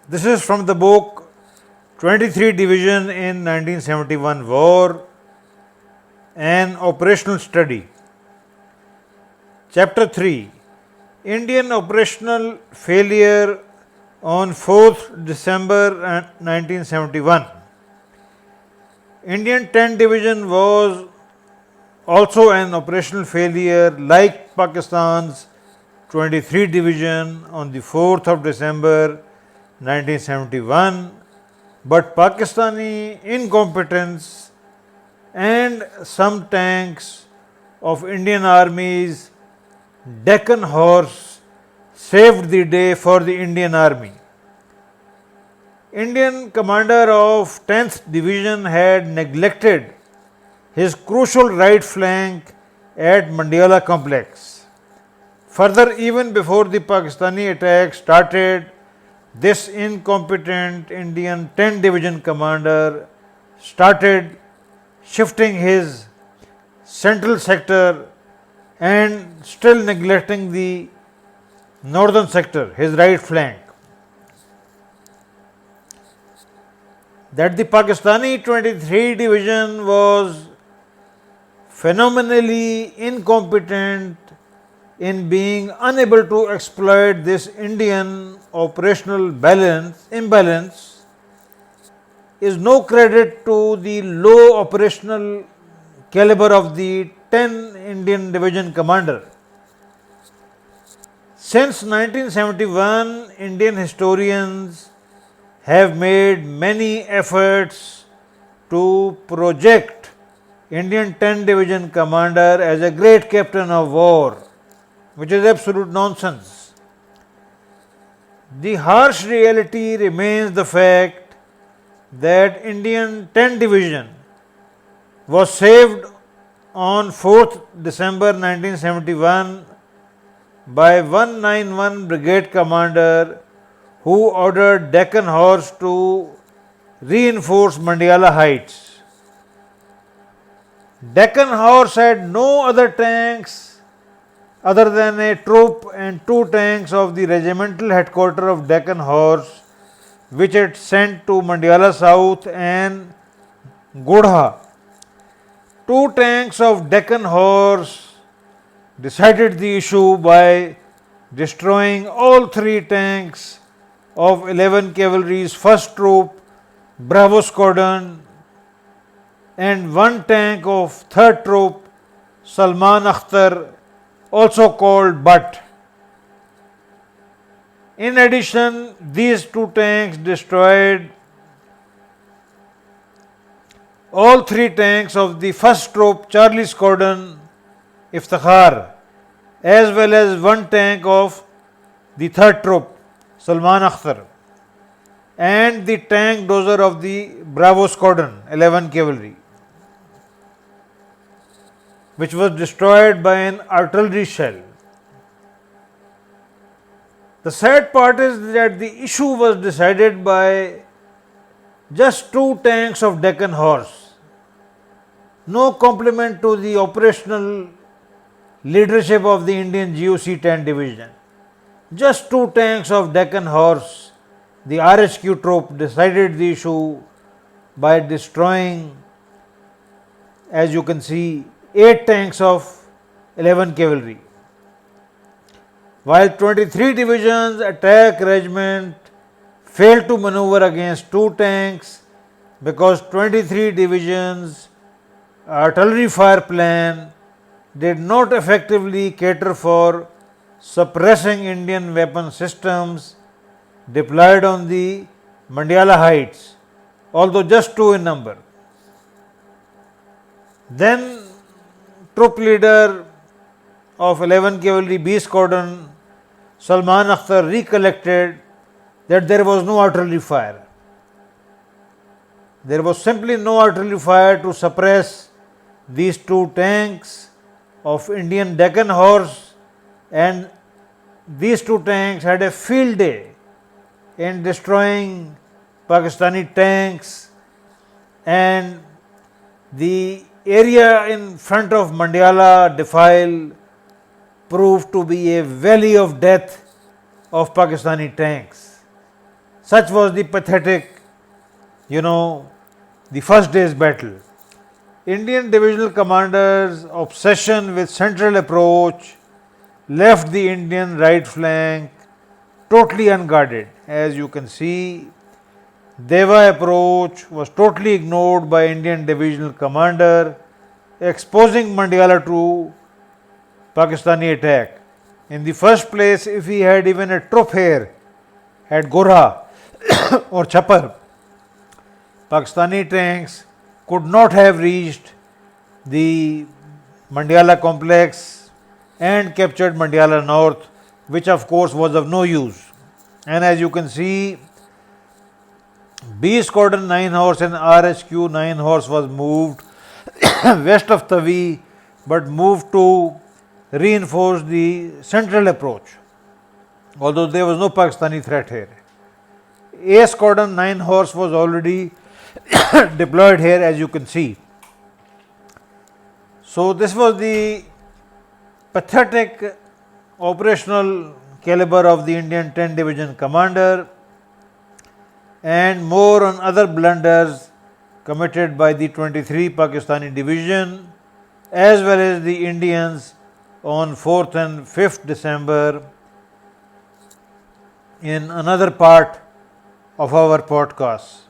This is from the book 23 Division in 1971 War, an operational study. Chapter 3, Indian operational failure on 4th December 1971. Indian 10 Division was also an operational failure like Pakistan's 23 Division on the 4th of December 1971, but Pakistani incompetence and some tanks of Indian Army's Deccan Horse saved the day for the Indian Army. Indian commander of 10th Division had neglected his crucial right flank at Mandiyala complex. Further, even before the Pakistani attack started, this incompetent Indian 10 Division commander started shifting his central sector and still neglecting the northern sector, his right flank. That the Pakistani 23 Division was phenomenally incompetent in being unable to exploit this Indian operational imbalance is no credit to the low operational caliber of the 10 Indian Division commander. Since 1971, Indian historians have made many efforts to project Indian 10 Division commander as a great captain of war, which is absolute nonsense. The harsh reality remains the fact that Indian 10 Division was saved on 4th December 1971 by 191 Brigade Commander who ordered Deccan Horse to reinforce Mandiyala Heights. Deccan Horse had no other tanks other than a troop and two tanks of the regimental headquarters of Deccan Horse, which it sent to Mandiyala South and Godha. Two tanks of Deccan Horse decided the issue by destroying all three tanks of 11 Cavalry's 1st Troop, Bravo Squadron, and one tank of 3rd Troop, Salman Akhtar, also called Butt. In addition, these two tanks destroyed all three tanks of the 1st Troop Charlie Squadron Iftikhar, as well as one tank of the 3rd Troop Salman Akhtar and the tank dozer of the Bravo Squadron 11 Cavalry, which was destroyed by an artillery shell. The sad part is that the issue was decided by just two tanks of Deccan Horse. No compliment to the operational leadership of the Indian GOC 10 Division. Just two tanks of Deccan Horse, the RHQ troop, decided the issue by destroying, as you can see, 8 tanks of 11 Cavalry. While 23 Division's attack regiment failed to maneuver against two tanks because 23 Division's artillery fire plan did not effectively cater for suppressing Indian weapon systems deployed on the Mandiyala Heights, although just two in number. Then troop leader of 11 Cavalry B Squadron, Salman Akhtar, recollected that there was no artillery fire. There was simply no artillery fire to suppress these two tanks of Indian Deccan Horse, and these two tanks had a field day in destroying Pakistani tanks, and the area in front of Mandiyala defile proved to be a valley of death of Pakistani tanks. Such was the pathetic, the first day's battle. Indian divisional commanders' obsession with central approach left the Indian right flank totally unguarded. As you can see, Deva approach was totally ignored by Indian divisional commander, exposing Mandiala to Pakistani attack. In the first place, if he had even a troop here at Gorha or Chapar, Pakistani tanks could not have reached the Mandiala complex and captured Mandiala North, which of course was of no use. And as you can see, B Squadron 9 horse and RHQ 9 horse was moved west of Tavi, but moved to reinforce the central approach, although there was no Pakistani threat here. A Squadron 9 horse was already deployed here, as you can see. So this was the pathetic operational caliber of the Indian 10 Division commander, and more on other blunders committed by the 23 Pakistani division as well as the Indians on 4th and 5th December in another part of our podcast.